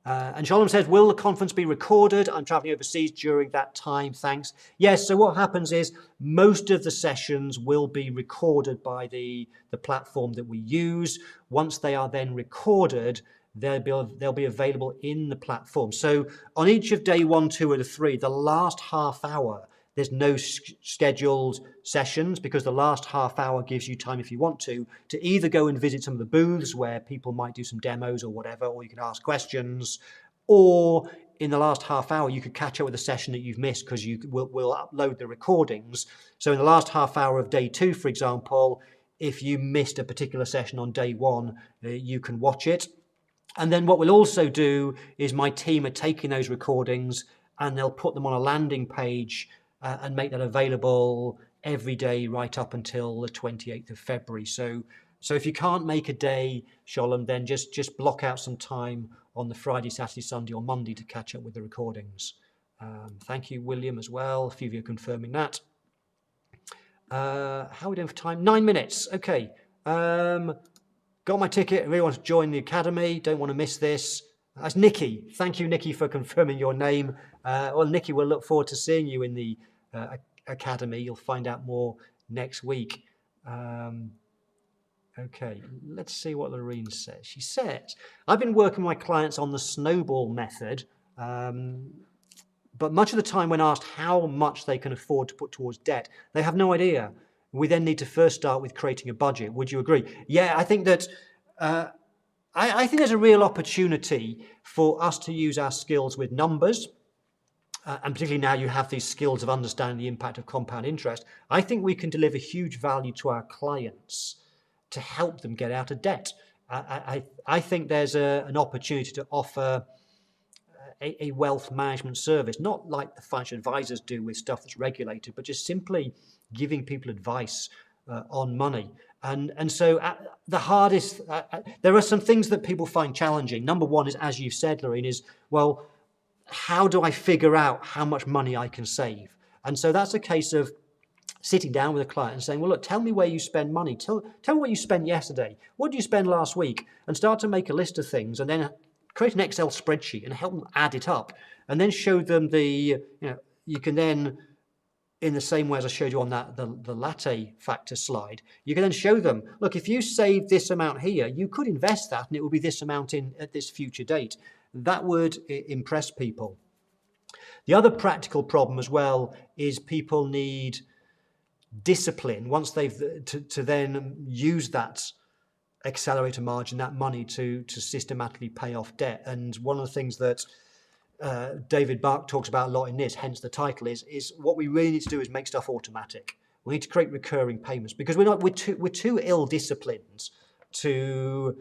And Shalom says, will the conference be recorded? I'm traveling overseas during that time, thanks. Yes, so what happens is most of the sessions will be recorded by the platform that we use. Once they are then recorded, they'll be available in the platform. So on each of day 1, 2, and 3, the last half hour, there's no scheduled sessions because the last half hour gives you time, if you want to either go and visit some of the booths where people might do some demos or whatever, or you can ask questions, or in the last half hour, you could catch up with a session that you've missed because we'll upload the recordings. So in the last half hour of day 2, for example, if you missed a particular session on day 1, you can watch it. And then what we'll also do is my team are taking those recordings and they'll put them on a landing page and make that available every day right up until the 28th of February. So if you can't make a day, Sholem, then just block out some time on the Friday, Saturday, Sunday or Monday to catch up with the recordings. Thank you, William, as well. A few of you are confirming that. How are we doing for time? 9 minutes. Okay. Got my ticket. I really want to join the academy. Don't want to miss this. That's Nikki. Thank you, Nikki, for confirming your name. Well, Nikki, we'll look forward to seeing you in the academy. You'll find out more next week. Okay, let's see what Lorene says. She says, I've been working with my clients on the snowball method, but much of the time when asked how much they can afford to put towards debt, they have no idea. We then need to first start with creating a budget. Would you agree? Yeah, I think that I think there's a real opportunity for us to use our skills with numbers, and particularly now you have these skills of understanding the impact of compound interest. I think we can deliver huge value to our clients to help them get out of debt. I think there's an opportunity to offer a wealth management service, not like the financial advisors do with stuff that's regulated, but just simply giving people advice on money. And so the hardest, there are some things that people find challenging. Number one is, as you've said, Lorraine, is, well, how do I figure out how much money I can save? And so that's a case of sitting down with a client and saying, well, look, tell me where you spend money. Tell me what you spent yesterday. What did you spend last week? And start to make a list of things and then create an Excel spreadsheet and help them add it up. And then show them you can then, in the same way as I showed you on the Latte Factor slide, you can then show them, look, if you save this amount here, you could invest that and it will be this amount in at this future date. That would impress people. The other practical problem as well is people need discipline once they've to then use that accelerator margin, that money to systematically pay off debt. And one of the things that David Bark talks about a lot in this, hence the title, is what we really need to do is make stuff automatic. We need to create recurring payments because we're too ill-disciplined to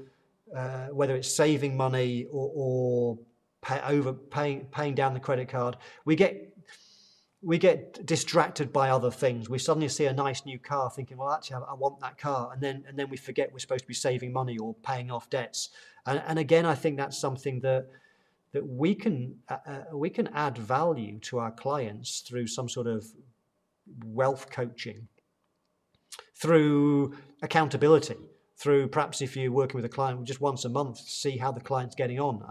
whether it's saving money or paying down the credit card. We get distracted by other things. We suddenly see a nice new car thinking, well, actually, I want that car. And then we forget we're supposed to be saving money or paying off debts. And again, I think that's something that we can add value to our clients through some sort of wealth coaching, through accountability, through perhaps if you're working with a client just once a month, see how the client's getting on.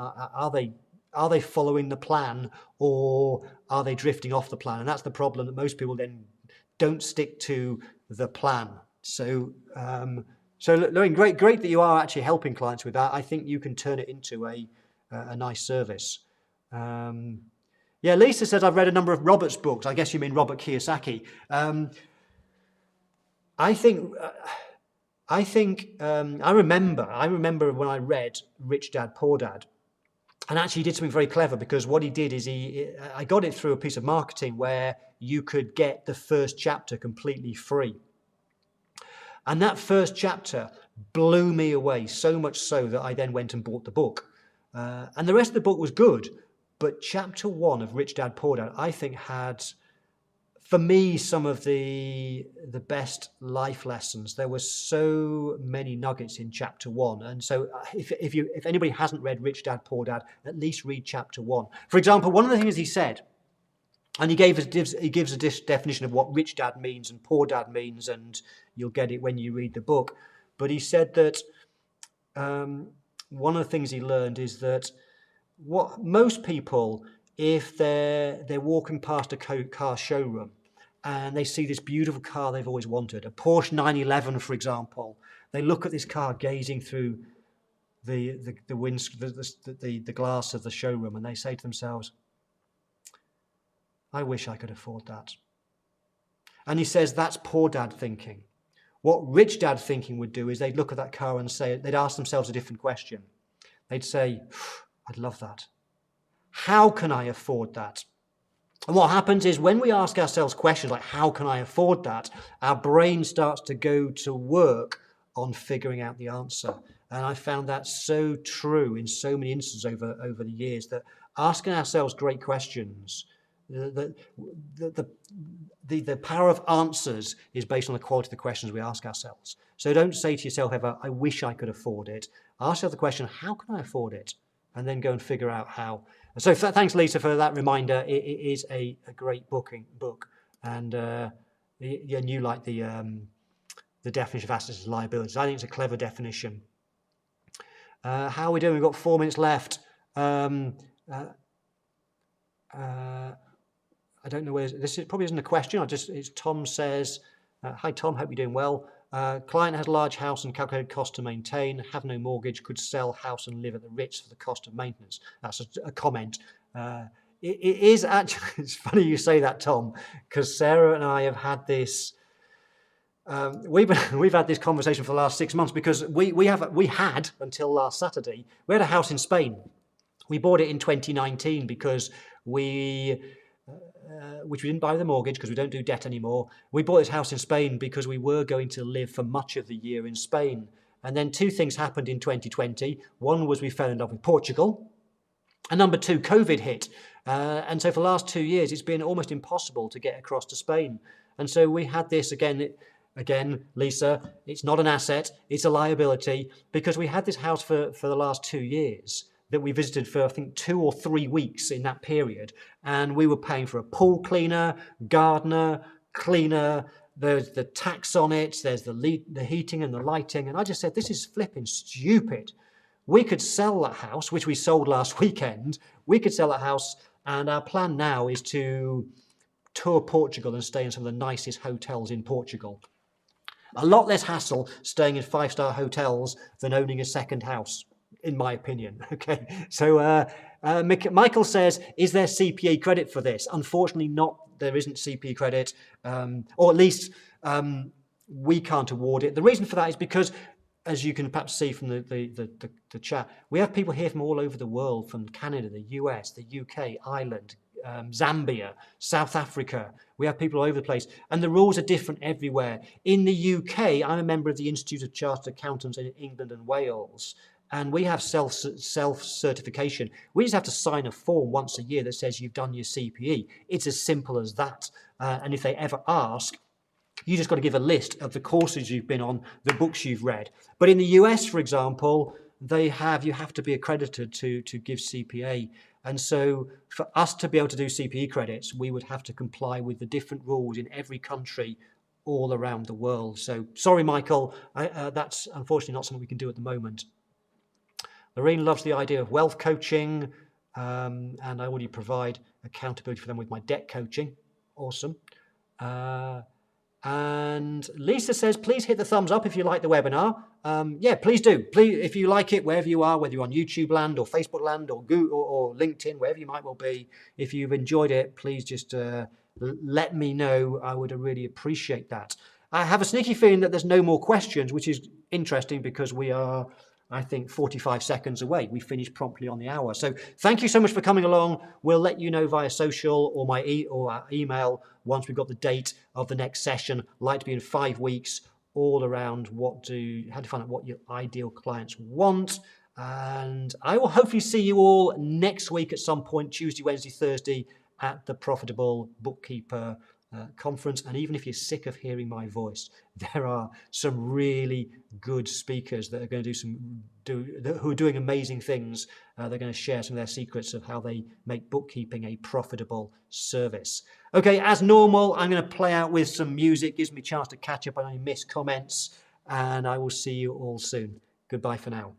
Are they following the plan or are they drifting off the plan? And that's the problem, that most people then don't stick to the plan. So Lorraine, great that you are actually helping clients with that. I think you can turn it into a nice service. Yeah, Lisa says, I've read a number of Robert's books. I guess you mean Robert Kiyosaki. I remember when I read Rich Dad, Poor Dad. And actually he did something very clever, because what he did is I got it through a piece of marketing where you could get the first chapter completely free. And that first chapter blew me away, so much so that I then went and bought the book. And the rest of the book was good. But chapter 1 of Rich Dad, Poor Dad, I think had, for me, some of the best life lessons. There were so many nuggets in chapter 1. And so if anybody hasn't read Rich Dad, Poor Dad, at least read chapter 1. For example, one of the things he said, and he gives a definition of what rich dad means and poor dad means, and you'll get it when you read the book. But he said that one of the things he learned is that what most people, if they're walking past a car showroom and they see this beautiful car they've always wanted, a Porsche 911, for example, they look at this car gazing through the glass of the showroom, and they say to themselves, I wish I could afford that. And he says that's poor dad thinking. What rich dad thinking would do is they'd look at that car and say, they'd ask themselves a different question. They'd say, I'd love that. How can I afford that? And what happens is when we ask ourselves questions like, how can I afford that? Our brain starts to go to work on figuring out the answer. And I found that so true in so many instances over the years, that asking ourselves great questions, the power of answers is based on the quality of the questions we ask ourselves. So don't say to yourself ever, I wish I could afford it. Ask yourself the question, how can I afford it? And then go and figure out how. So thanks, Lisa, for that reminder. It is a great book, and you like the definition of assets as liabilities. I think it's a clever definition. How are we doing? We've got 4 minutes left. I don't know where this probably isn't a question. It's Tom says, hi Tom, hope you're doing well. Client has a large house and calculated cost to maintain, have no mortgage, could sell house and live at the Ritz for the cost of maintenance. That's a comment. It is actually, it's funny you say that, Tom, because Sarah and I have had this. We've had this conversation for the last 6 months, because we had until last Saturday. We had a house in Spain. We bought it in 2019 because which we didn't buy with a mortgage because we don't do debt anymore. We bought this house in Spain because we were going to live for much of the year in Spain. And then 2 things happened in 2020. One was we fell in love with Portugal. And number 2, COVID hit. And so for the last 2 years, it's been almost impossible to get across to Spain. And so we had this again, Lisa, it's not an asset, it's a liability, because we had this house for the last 2 years that we visited for, I think, 2 or 3 weeks in that period. And we were paying for a pool cleaner, gardener, cleaner, there's the tax on it, there's the heating and the lighting. And I just said, this is flipping stupid. We could sell that house, which we sold last weekend. We could sell that house, and our plan now is to tour Portugal and stay in some of the nicest hotels in Portugal. A lot less hassle staying in 5-star hotels than owning a second house, in my opinion. Okay, so Michael says, is there CPA credit for this? Unfortunately not. There isn't CPA credit, or at least we can't award it. The reason for that is because, as you can perhaps see from the chat, we have people here from all over the world, from Canada, the US, the UK, Ireland, Zambia, South Africa. We have people all over the place, and the rules are different everywhere. In the UK, I'm a member of the Institute of Chartered Accountants in England and Wales, and we have self-certification. We just have to sign a form once a year that says you've done your CPE. It's as simple as that. And if they ever ask, you just got to give a list of the courses you've been on, the books you've read. But in the US, for example, you have to be accredited to give CPA. And so for us to be able to do CPE credits, we would have to comply with the different rules in every country all around the world. So sorry, Michael, that's unfortunately not something we can do at the moment. Lorraine loves the idea of wealth coaching, and I already provide accountability for them with my debt coaching. Awesome. And Lisa says, please hit the thumbs up if you like the webinar. Yeah, please do. Please, if you like it, wherever you are, whether you're on YouTube land or Facebook land or Google or LinkedIn, wherever you might well be, if you've enjoyed it, please just let me know. I would really appreciate that. I have a sneaky feeling that there's no more questions, which is interesting because we are, I think, 45 seconds away. We finished promptly on the hour. So thank you so much for coming along. We'll let you know via social or our email once we've got the date of the next session. Like to be in 5 weeks, all around how to find out what your ideal clients want. And I will hopefully see you all next week at some point, Tuesday, Wednesday, Thursday, at the Profitable Bookkeeper conference. And even if you're sick of hearing my voice, there are some really good speakers that are going to who are doing amazing things. They're going to share some of their secrets of how they make bookkeeping a profitable service. Okay, as normal, I'm going to play out with some music. Gives me a chance to catch up on any missed comments, and I will see you all soon. Goodbye for now.